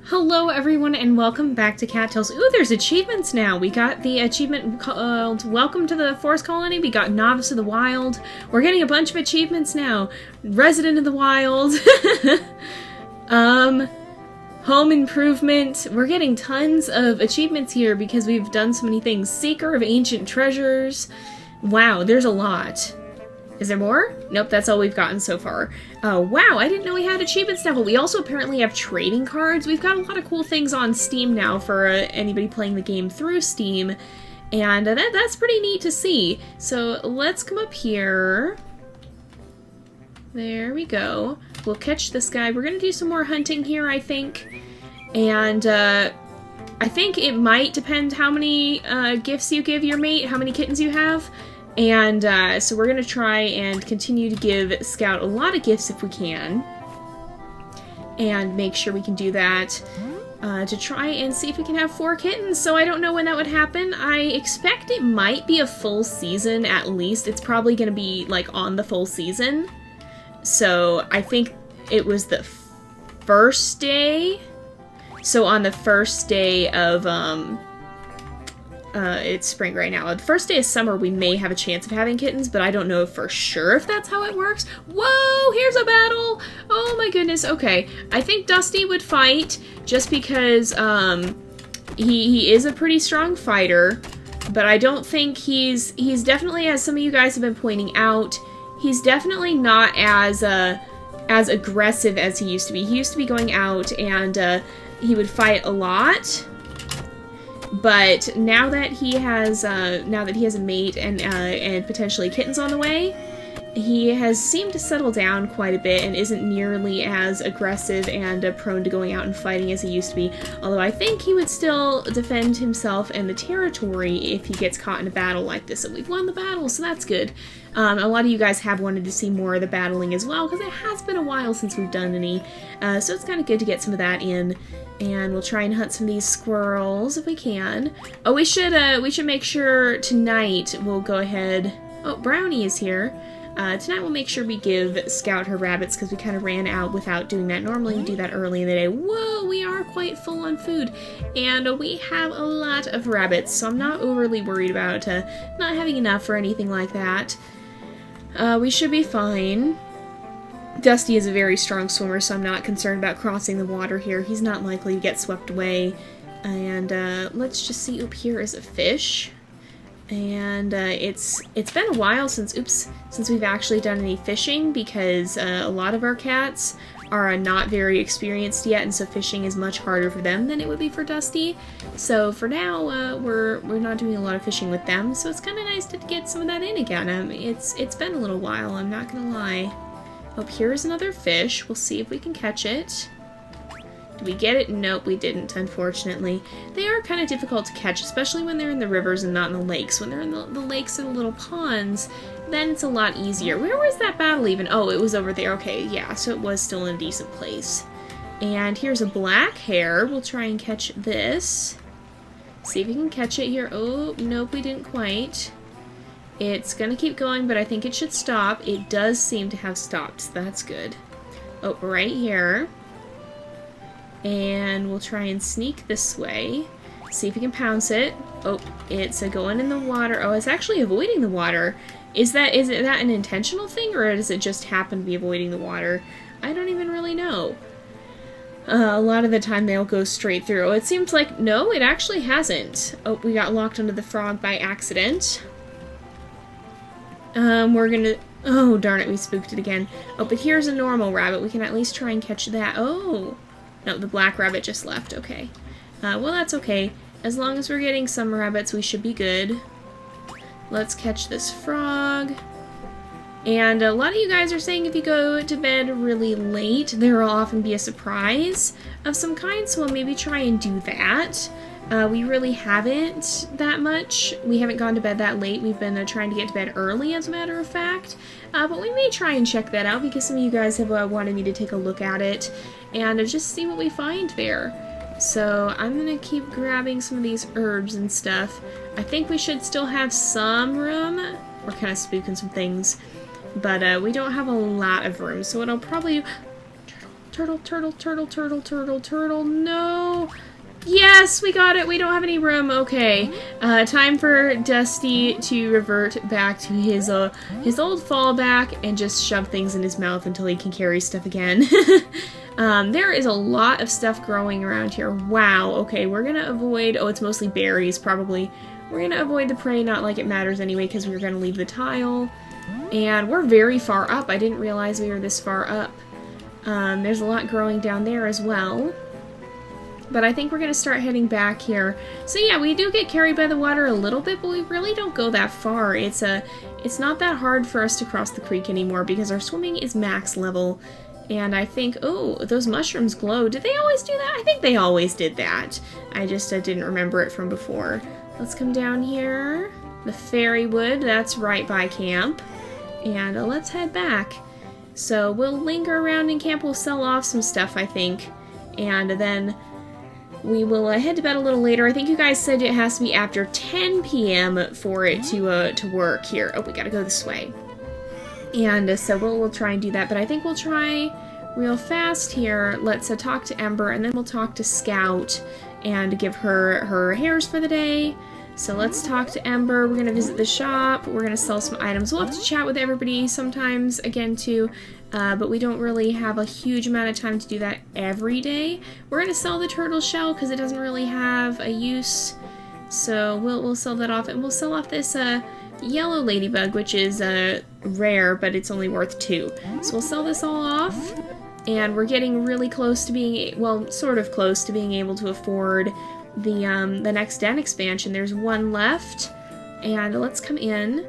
Hello everyone and welcome back to Cattails. Ooh, there's achievements now. We got the achievement called Welcome to the Forest Colony. We got Novice of the Wild. We're getting a bunch of achievements now. Resident of the Wild. Home Improvement. We're getting tons of achievements here because we've done so many things. Seeker of Ancient Treasures. Wow, there's a lot. Is there more? Nope, that's all we've gotten so far. Wow, I didn't know we had achievements now, but we also apparently have trading cards. We've got a lot of cool things on Steam now for anybody playing the game through Steam, and that's pretty neat to see. So let's come up here. There we go. We'll catch this guy. We're gonna do some more hunting here, I think. And I think it might depend how many gifts you give your mate, how many kittens you have. And so we're going to try and continue to give Scout a lot of gifts if we can. And make sure we can do that to try and see if we can have 4 kittens. So I don't know when that would happen. I expect it might be a full season at least. It's probably going to be like on the full season. So I think it was the first day. So on the first day of... it's spring right now. The first day of summer, we may have a chance of having kittens, but I don't know for sure if that's how it works. Whoa, here's a battle! Oh my goodness, okay. I think Dusty would fight, just because, he is a pretty strong fighter, but I don't think he's definitely, as some of you guys have been pointing out, he's definitely not as aggressive as he used to be. He used to be going out and, he would fight a lot. But now that he has a mate and potentially kittens on the way, he has seemed to settle down quite a bit and isn't nearly as aggressive and prone to going out and fighting as he used to be. Although I think he would still defend himself and the territory if he gets caught in a battle like this. And we've won the battle, so that's good. A lot of you guys have wanted to see more of the battling as well, because it has been a while since we've done any. So it's kind of good to get some of that in. And we'll try and hunt some of these squirrels if we can. Oh, we should make sure tonight we'll go ahead... Oh, Brownie is here. Tonight we'll make sure we give Scout her rabbits, because we kind of ran out without doing that. Normally we do that early in the day. Whoa, we are quite full on food. And we have a lot of rabbits, so I'm not overly worried about not having enough or anything like that. We should be fine. Dusty is a very strong swimmer, so I'm not concerned about crossing the water here. He's not likely to get swept away. And let's just see. Oop, here is a fish. And it's been a while since we've actually done any fishing, because a lot of our cats are not very experienced yet, and so fishing is much harder for them than it would be for Dusty. So for now, we're not doing a lot of fishing with them, so it's kind of nice to get some of that in again. It's been a little while, I'm not gonna lie. Oh, here's another fish. We'll see if we can catch it. Did we get it? Nope, we didn't, unfortunately. They are kind of difficult to catch, especially when they're in the rivers and not in the lakes. When they're in the lakes or the little ponds, then it's a lot easier. Where was that battle even? Oh, it was over there. Okay, yeah, so it was still in a decent place. And here's a black hare. We'll try and catch this. See if we can catch it here. Oh, nope, we didn't quite. It's gonna keep going, but I think it should stop. It does seem to have stopped, so that's good. Oh, right here. And we'll try and sneak this way. See if we can pounce it. Oh, it's going in the water. Oh, it's actually avoiding the water. Is that an intentional thing, or does it just happen to be avoiding the water? I don't even really know. A lot of the time they'll go straight through. Oh, it seems like, no, it actually hasn't. Oh, we got locked onto the frog by accident. We're gonna... Oh, darn it, we spooked it again. Oh, but here's a normal rabbit. We can at least try and catch that. Oh! No, the black rabbit just left. Okay. Well, that's okay. As long as we're getting some rabbits, we should be good. Let's catch this frog. And a lot of you guys are saying if you go to bed really late, there will often be a surprise of some kind, so we'll maybe try and do that. We really haven't that much. We haven't gone to bed that late. We've been trying to get to bed early, as a matter of fact. But we may try and check that out, because some of you guys have wanted me to take a look at it and just see what we find there. So I'm going to keep grabbing some of these herbs and stuff. I think we should still have some room. We're kind of spooking some things. But we don't have a lot of room, so what I'll probably... Turtle, turtle, turtle, turtle, turtle, turtle. No. Yes, we got it. We don't have any room. Okay. Time for Dusty to revert back to his old fallback and just shove things in his mouth until he can carry stuff again. There is a lot of stuff growing around here. Wow. Okay, we're gonna avoid... Oh, it's mostly berries, probably. We're gonna avoid the prey, not like it matters anyway, because we're gonna leave the tile. And we're very far up. I didn't realize we were this far up. There's a lot growing down there as well. But I think we're going to start heading back here. So yeah, we do get carried by the water a little bit, but we really don't go that far. It's not that hard for us to cross the creek anymore because our swimming is max level. And I think, oh, those mushrooms glow. Did they always do that? I think they always did that. I just didn't remember it from before. Let's come down here. The fairy wood, that's right by camp. And let's head back. So we'll linger around in camp. We'll sell off some stuff, I think. And then we will head to bed a little later. I think you guys said it has to be after 10 p.m. for it to work here. Oh, we gotta go this way. And so we'll try and do that. But I think we'll try real fast here. Let's talk to Ember, and then we'll talk to Scout and give her hairs for the day. So let's talk to Ember. We're going to visit the shop. We're going to sell some items. We'll have to chat with everybody sometimes again too, but we don't really have a huge amount of time to do that every day. We're going to sell the turtle shell because it doesn't really have a use. So we'll sell that off, and we'll sell off this yellow ladybug, which is rare, but it's only worth 2. So we'll sell this all off, and we're getting really close to being, well, sort of close to being able to afford the next den expansion. There's one left, and let's come in,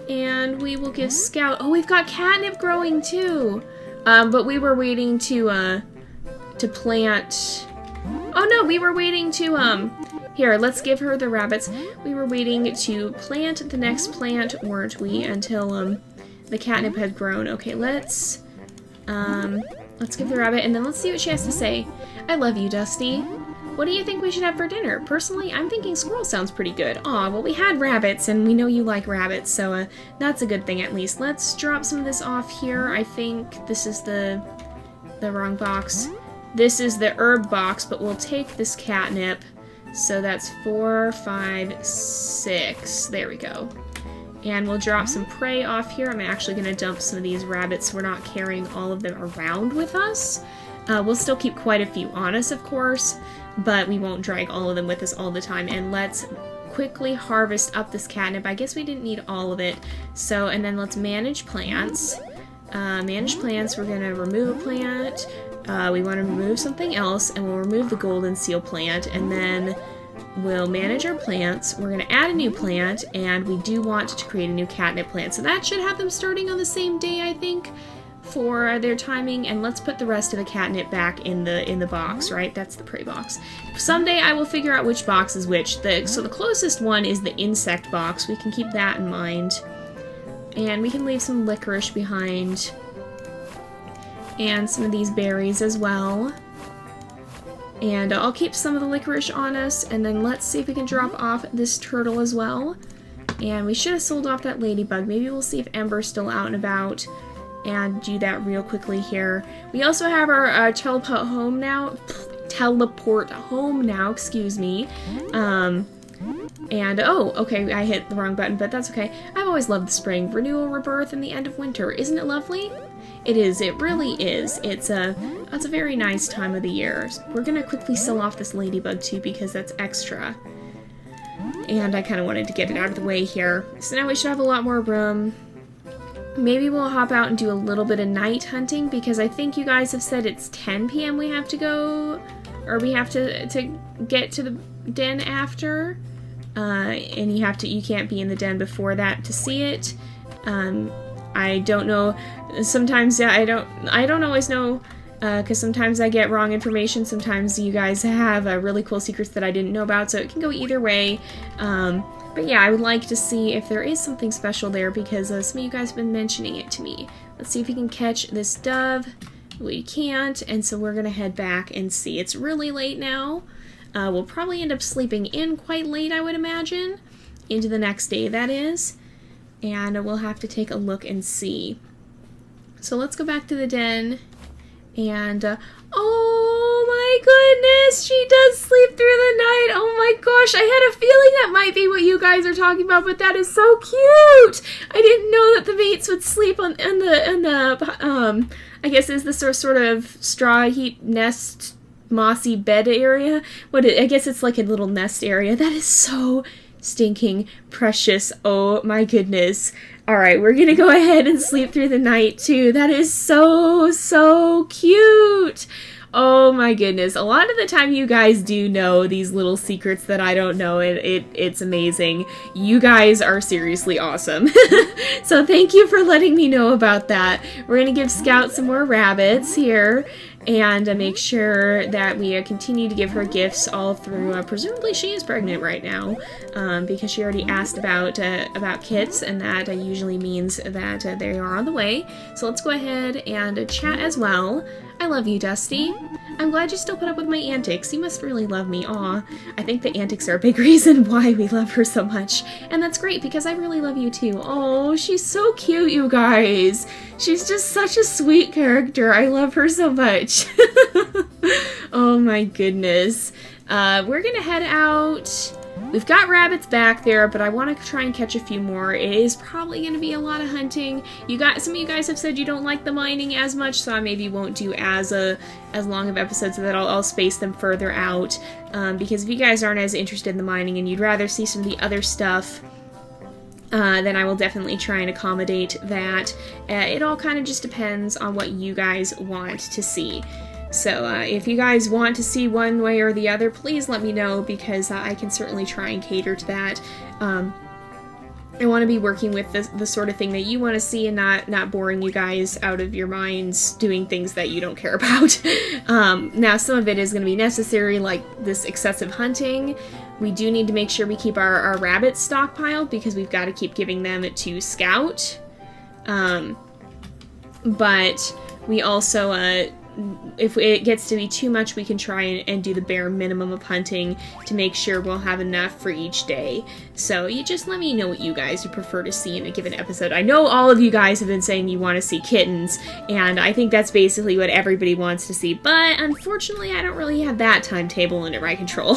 and we will give Scout... Oh, we've got catnip growing too! But we were waiting to plant... Oh no, we were waiting to, Here, let's give her the rabbits. We were waiting to plant the next plant, weren't we, until, the catnip had grown. Okay, let's give the rabbit, and then let's see what she has to say. I love you, Dusty. What do you think we should have for dinner? Personally, I'm thinking squirrel sounds pretty good. Aw, well, we had rabbits, and we know you like rabbits, so that's a good thing at least. Let's drop some of this off here. I think this is the wrong box. This is the herb box, but we'll take this catnip. So that's 4, 5, 6. There we go. And we'll drop some prey off here. I'm actually going to dump some of these rabbits so we're not carrying all of them around with us. We'll still keep quite a few on us, of course, but we won't drag all of them with us all the time. And let's quickly harvest up this catnip. I guess we didn't need all of it. So, and then let's manage plants. Manage plants, we're going to remove a plant. We want to remove something else, and we'll remove the golden seal plant, and then we'll manage our plants. We're going to add a new plant, and we do want to create a new catnip plant. So that should have them starting on the same day, I think, for their timing. And let's put the rest of the catnip back in the box, right? That's the prey box. Someday I will figure out which box is which. So the closest one is the insect box. We can keep that in mind. And we can leave some licorice behind. And some of these berries as well. And I'll keep some of the licorice on us, and then let's see if we can drop off this turtle as well. And we should have sold off that ladybug. Maybe we'll see if Ember's still out and about and do that real quickly here. We also have our teleport home now, excuse me. And, oh, okay, I hit the wrong button, but that's okay. I've always loved the spring, renewal, rebirth, and the end of winter. Isn't it lovely? It is, it really is. It's a very nice time of the year. We're gonna quickly sell off this ladybug too because that's extra. And I kind of wanted to get it out of the way here. So now we should have a lot more room. Maybe we'll hop out and do a little bit of night hunting because I think you guys have said it's 10 p.m. we have to go, or we have to get to the den after. And you can't be in the den before that to see it. I don't know. Sometimes, yeah, I don't always know, because sometimes I get wrong information. Sometimes you guys have really cool secrets that I didn't know about, so it can go either way. But yeah, I would like to see if there is something special there, because some of you guys have been mentioning it to me. Let's see if we can catch this dove. We can't, and so we're gonna head back and see. It's really late now. We'll probably end up sleeping in quite late, I would imagine. Into the next day, that is. And we'll have to take a look and see. So let's go back to the den. And, oh my goodness, she does sleep through the night. Oh my gosh, I had a feeling that might be what you guys are talking about, but that is so cute. I didn't know that the mates would sleep on the I guess is this sort of straw heap nest mossy bed area. I guess it's like a little nest area. That is so stinking precious. Oh my goodness. Alright, we're gonna go ahead and sleep through the night too. That is so cute. Oh my goodness. A lot of the time you guys do know these little secrets that I don't know. It's amazing. You guys are seriously awesome. So thank you for letting me know about that. We're gonna give Scout some more rabbits here and make sure that we continue to give her gifts all through. Presumably she is pregnant right now because she already asked about kits, and that usually means that they are on the way. So let's go ahead and chat as well. I love you, Dusty. I'm glad you still put up with my antics. You must really love me. Aw, I think the antics are a big reason why we love her so much. And that's great, because I really love you too. Oh, she's so cute, you guys. She's just such a sweet character. I love her so much. Oh my goodness. We're gonna head out. We've got rabbits back there, but I want to try and catch a few more. It is probably going to be a lot of hunting. Some of you guys have said you don't like the mining as much, so I maybe won't do as long of episodes, so that I'll space them further out. Because if you guys aren't as interested in the mining and you'd rather see some of the other stuff, then I will definitely try and accommodate that. It all kind of just depends on what you guys want to see. So if you guys want to see one way or the other, please let me know, because I can certainly try and cater to that. I want to be working with the sort of thing that you want to see, and not boring you guys out of your minds doing things that you don't care about. Now, some of it is going to be necessary, like this excessive hunting. We do need to make sure we keep our rabbits stockpiled, because we've got to keep giving them to Scout. But we also... if it gets to be too much, we can try and do the bare minimum of hunting to make sure we'll have enough for each day. So you just let me know what you guys would prefer to see in a given episode. I know all of you guys have been saying you want to see kittens, and I think that's basically what everybody wants to see, but unfortunately I don't really have that timetable under my control.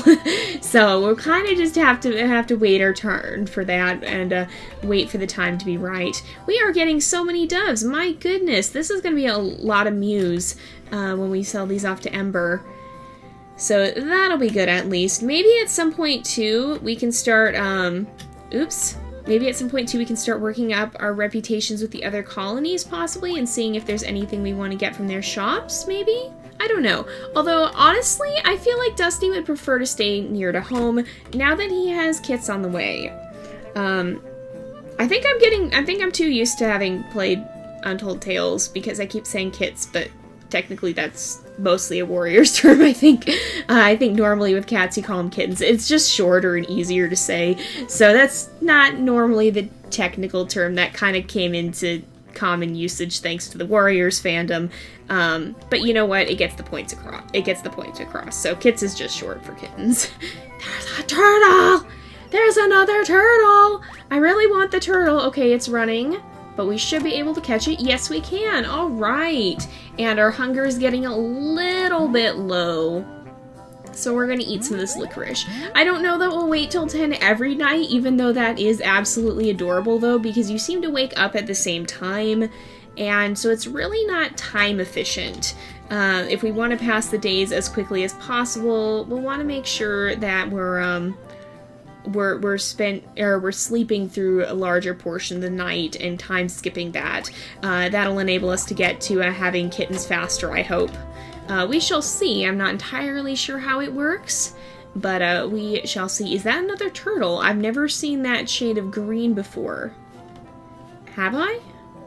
So we'll kind of just have to wait our turn for that, and wait for the time to be right. We are getting so many doves. My goodness, this is going to be a lot of mews when we sell these off to Ember. So that'll be good at least. Maybe at some point too, we can start, maybe at some point too we can start working up our reputations with the other colonies possibly, and seeing if there's anything we want to get from their shops, maybe? I don't know. Although, honestly, I feel like Dusty would prefer to stay near to home now that he has kits on the way. I think I'm too used to having played Untold Tales, because I keep saying kits, but technically that's mostly a warrior's term, I think. I think normally with cats you call them kittens. It's just shorter and easier to say. So that's not normally the technical term. That kind of came into common usage thanks to the warriors fandom. But you know what? It gets the points across. So kits is just short for kittens. There's a turtle! There's another turtle! I really want the turtle. Okay, it's running. But we should be able to catch it. Yes, we can. All right. And our hunger is getting a little bit low. So we're going to eat some of this licorice. I don't know that we'll wait till 10 every night, even though that is absolutely adorable, though, because you seem to wake up at the same time. And so it's really not time efficient. If we want to pass the days as quickly as possible, we'll want to make sure that we're sleeping through a larger portion of the night and time skipping that. That'll enable us to get to having kittens faster, I hope. We shall see. I'm not entirely sure how it works, but we shall see. Is that another turtle? I've never seen that shade of green before. Have I?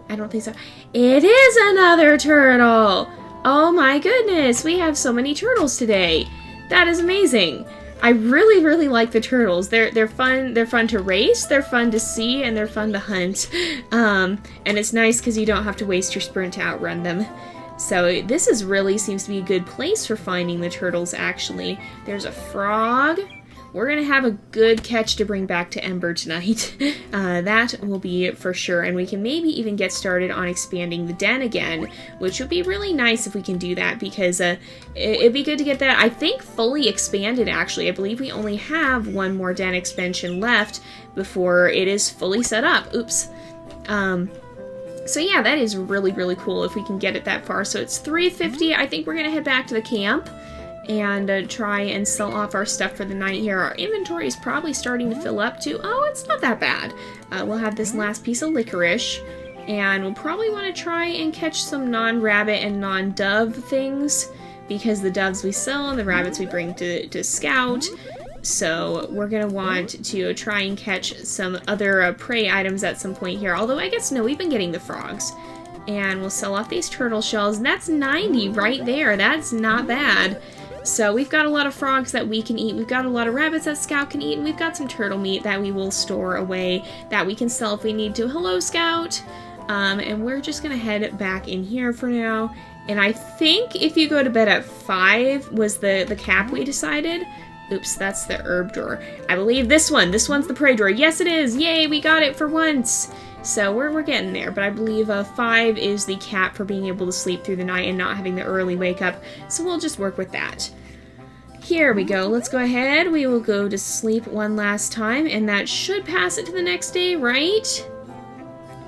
I don't think so. It is another turtle! Oh my goodness, we have so many turtles today. That is amazing. I really, really like the turtles. They're fun. They're fun to race. They're fun to see, and they're fun to hunt. And it's nice because you don't have to waste your sprint to outrun them. So this seems to be a good place for finding the turtles. Actually, there's a frog. we're going to have a good catch to bring back to Ember tonight. That will be for sure, and we can maybe even get started on expanding the den again, which would be really nice if we can do that, because it'd be good to get that, I think, fully expanded, actually. I believe we only have one more den expansion left before it is fully set up. Oops. So yeah, that is really, really cool if we can get it that far. So it's 3:50. I think we're going to head back to the camp and try and sell off our stuff for the night here. Our inventory is probably starting to fill up too. Oh, it's not that bad. We'll have this last piece of licorice, and we'll probably want to try and catch some non-rabbit and non-dove things, because the doves we sell and the rabbits we bring to scout. So we're going to want to try and catch some other prey items at some point here. Although I guess, no, we've been getting the frogs. And we'll sell off these turtle shells. And that's 90 right there. That's not bad. So we've got a lot of frogs that we can eat. We've got a lot of rabbits that Scout can eat. And we've got some turtle meat that we will store away that we can sell if we need to. Hello, Scout. And we're just going to head back in here for now. And I think if you go to bed at 5 was the cap we decided. Oops, that's the herb drawer. I believe this one's the prey drawer. Yes, it is. Yay, we got it for once. So we're getting there, but I believe 5 is the cap for being able to sleep through the night and not having the early wake up. So we'll just work with that. Here we go. Let's go ahead. We will go to sleep one last time, and that should pass it to the next day, right?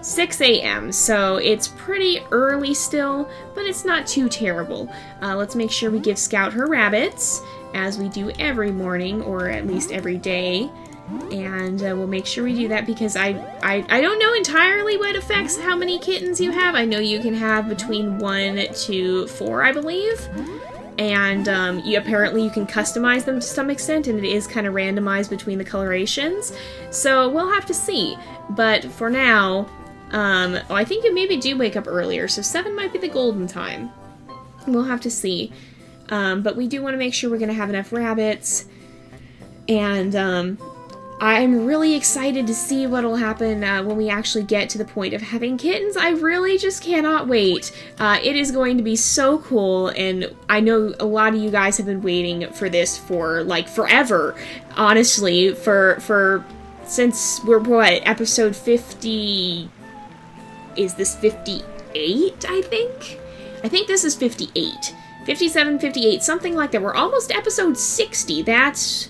6 a.m. So it's pretty early still, but it's not too terrible. Let's make sure we give Scout her rabbits, as we do every morning, or at least every day. And we'll make sure we do that, because I don't know entirely what affects how many kittens you have. I know you can have between 1 to 4, I believe. And apparently you can customize them to some extent, and it is kind of randomized between the colorations. So we'll have to see. But for now, I think you maybe do wake up earlier, so 7 might be the golden time. We'll have to see. But we do want to make sure we're going to have enough rabbits. And I'm really excited to see what will happen when we actually get to the point of having kittens. I really just cannot wait. It is going to be so cool, and I know a lot of you guys have been waiting for this for, like, forever. Honestly, since we're, what, episode 50... Is this 58, I think? I think this is 58. 57, 58, something like that. We're almost episode 60. That's,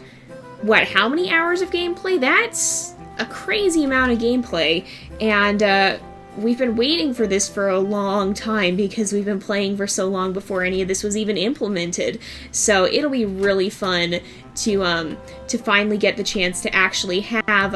what, how many hours of gameplay? That's a crazy amount of gameplay. And we've been waiting for this for a long time, because we've been playing for so long before any of this was even implemented. So it'll be really fun to finally get the chance to actually have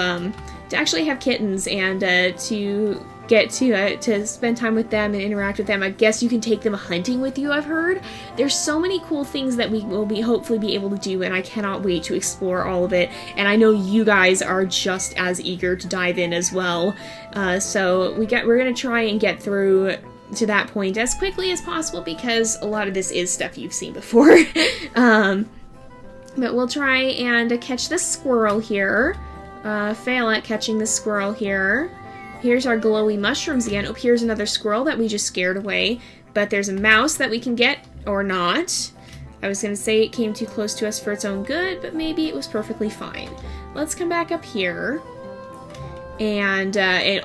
kittens, and to get to spend time with them and interact with them. I guess you can take them hunting with you, I've heard. There's so many cool things that we will hopefully be able to do, and I cannot wait to explore all of it. And I know you guys are just as eager to dive in as well. So we're going to try and get through to that point as quickly as possible, because a lot of this is stuff you've seen before. But we'll try and catch the squirrel here. Fail at catching the squirrel here. Here's our glowy mushrooms again. Oh, here's another squirrel that we just scared away. But there's a mouse that we can get, or not. I was going to say it came too close to us for its own good, but maybe it was perfectly fine. Let's come back up here. And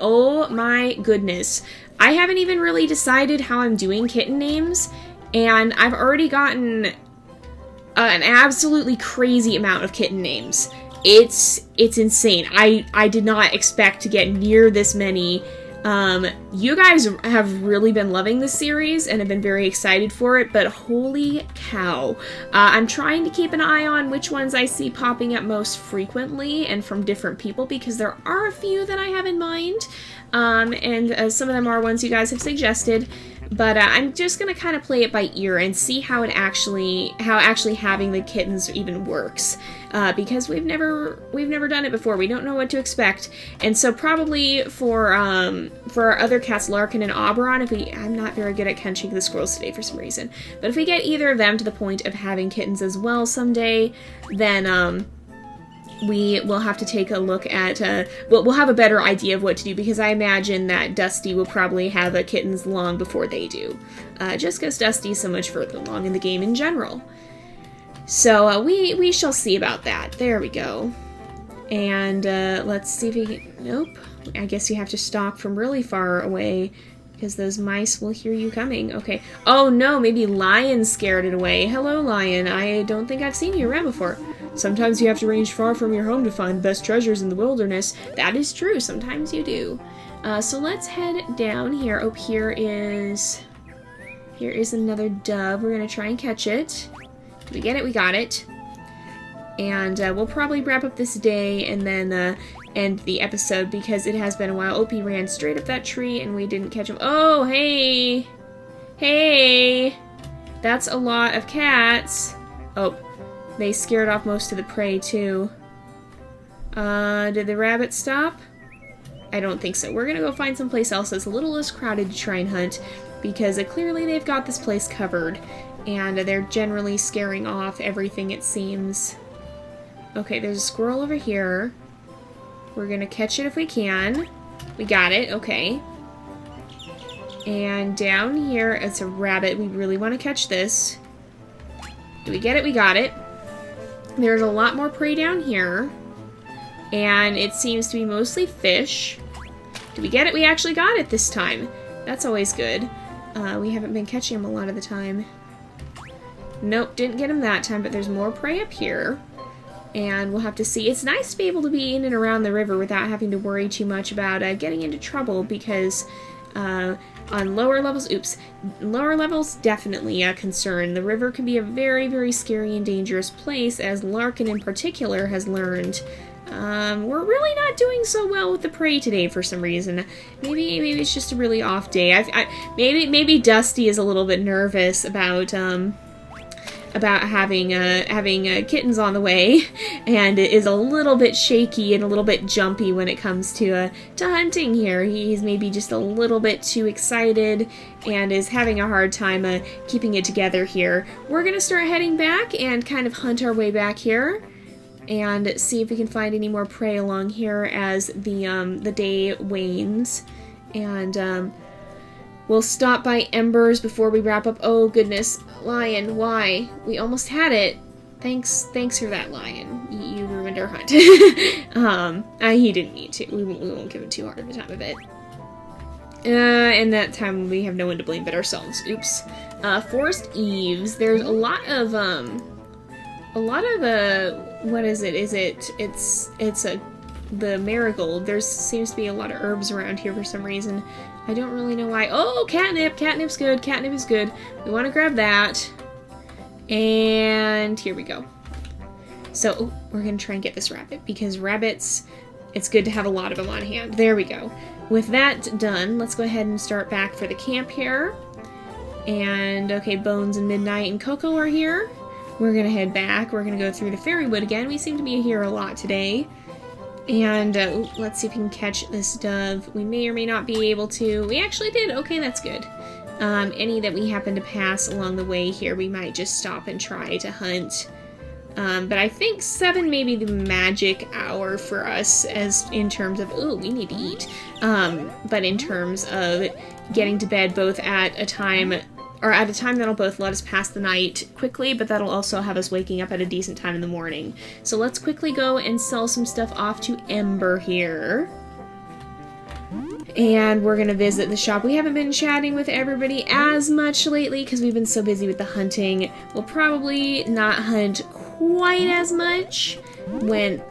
oh my goodness. I haven't even really decided how I'm doing kitten names. And I've already gotten an absolutely crazy amount of kitten names. It's insane. I did not expect to get near this many. You guys have really been loving this series and have been very excited for it, but holy cow. I'm trying to keep an eye on which ones I see popping up most frequently and from different people, because there are a few that I have in mind, and some of them are ones you guys have suggested. But I'm just gonna kind of play it by ear and see how actually having the kittens even works, because we've never done it before. We don't know what to expect, and so probably for our other cats, Larkin and Oberon, I'm not very good at catching the squirrels today for some reason, but if we get either of them to the point of having kittens as well someday, then we will have to take a look at, we'll have a better idea of what to do, because I imagine that Dusty will probably have kittens long before they do, just because Dusty's so much further along in the game in general. So we shall see about that. There we go. And let's see if we can... Nope. I guess you have to stalk from really far away because those mice will hear you coming. Okay. Oh no, maybe Lion scared it away. Hello, Lion. I don't think I've seen you around before. Sometimes you have to range far from your home to find the best treasures in the wilderness. That is true. Sometimes you do. So let's head down here. Oh, here is another dove. We're going to try and catch it. Did we get it? We got it. And we'll probably wrap up this day and then end the episode because it has been a while. Opie ran straight up that tree and we didn't catch him. Oh, hey! Hey! That's a lot of cats. Oh, they scared off most of the prey too. Did the rabbit stop? I don't think so. We're gonna go find someplace else that's a little less crowded to try and hunt because clearly they've got this place covered and they're generally scaring off everything, it seems. Okay, there's a squirrel over here. We're gonna catch it if we can. We got it, okay. And down here, it's a rabbit. We really want to catch this. Do we get it? We got it. There's a lot more prey down here. And it seems to be mostly fish. Do we get it? We actually got it this time. That's always good. We haven't been catching them a lot of the time. Nope, didn't get him that time, but there's more prey up here. And we'll have to see. It's nice to be able to be in and around the river without having to worry too much about getting into trouble because on lower levels, definitely a concern. The river can be a very, very scary and dangerous place, as Larkin in particular has learned. We're really not doing so well with the prey today for some reason. Maybe it's just a really off day. Maybe Dusty is a little bit nervous about having kittens on the way, and is a little bit shaky and a little bit jumpy when it comes to hunting here. He's maybe just a little bit too excited and is having a hard time keeping it together here. We're gonna start heading back and kind of hunt our way back here and see if we can find any more prey along here as the day wanes. And we'll stop by Embers before we wrap up. Oh goodness, Lion, why? We almost had it. Thanks for that, Lion. You ruined our hunt. He didn't need to. We won't give him too hard of a time of it. And that time we have no one to blame but ourselves. Oops. Forest Eaves. There's a lot of what is it? It's the marigold. There seems to be a lot of herbs around here for some reason. I don't really know why. Oh, catnip! Catnip's good. Catnip is good. We want to grab that. And here we go. So, we're going to try and get this rabbit, because rabbits, it's good to have a lot of them on hand. There we go. With that done, let's go ahead and start back for the camp here. And, okay, Bones and Midnight and Coco are here. We're going to head back. We're going to go through the Fairywood again. We seem to be here a lot today. And let's see if we can catch this dove. We may or may not be able to. We actually did. Okay, that's good. Any that we happen to pass along the way here, we might just stop and try to hunt. But I think 7 may be the magic hour for us, as in terms of, ooh, we need to eat. But in terms of getting to bed both at a time that'll both let us pass the night quickly, but that'll also have us waking up at a decent time in the morning. So let's quickly go and sell some stuff off to Ember here. And we're gonna visit the shop. We haven't been chatting with everybody as much lately because we've been so busy with the hunting. We'll probably not hunt quite as much when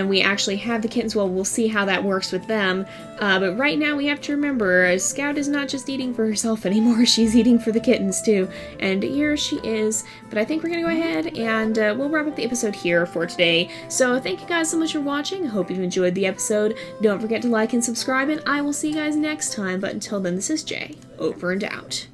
we actually have the kittens. Well, we'll see how that works with them. But right now we have to remember, Scout is not just eating for herself anymore, she's eating for the kittens too. And here she is. But I think we're going to go ahead and we'll wrap up the episode here for today. So thank you guys so much for watching. I hope you've enjoyed the episode. Don't forget to like and subscribe, and I will see you guys next time. But until then, this is Jay, over and out.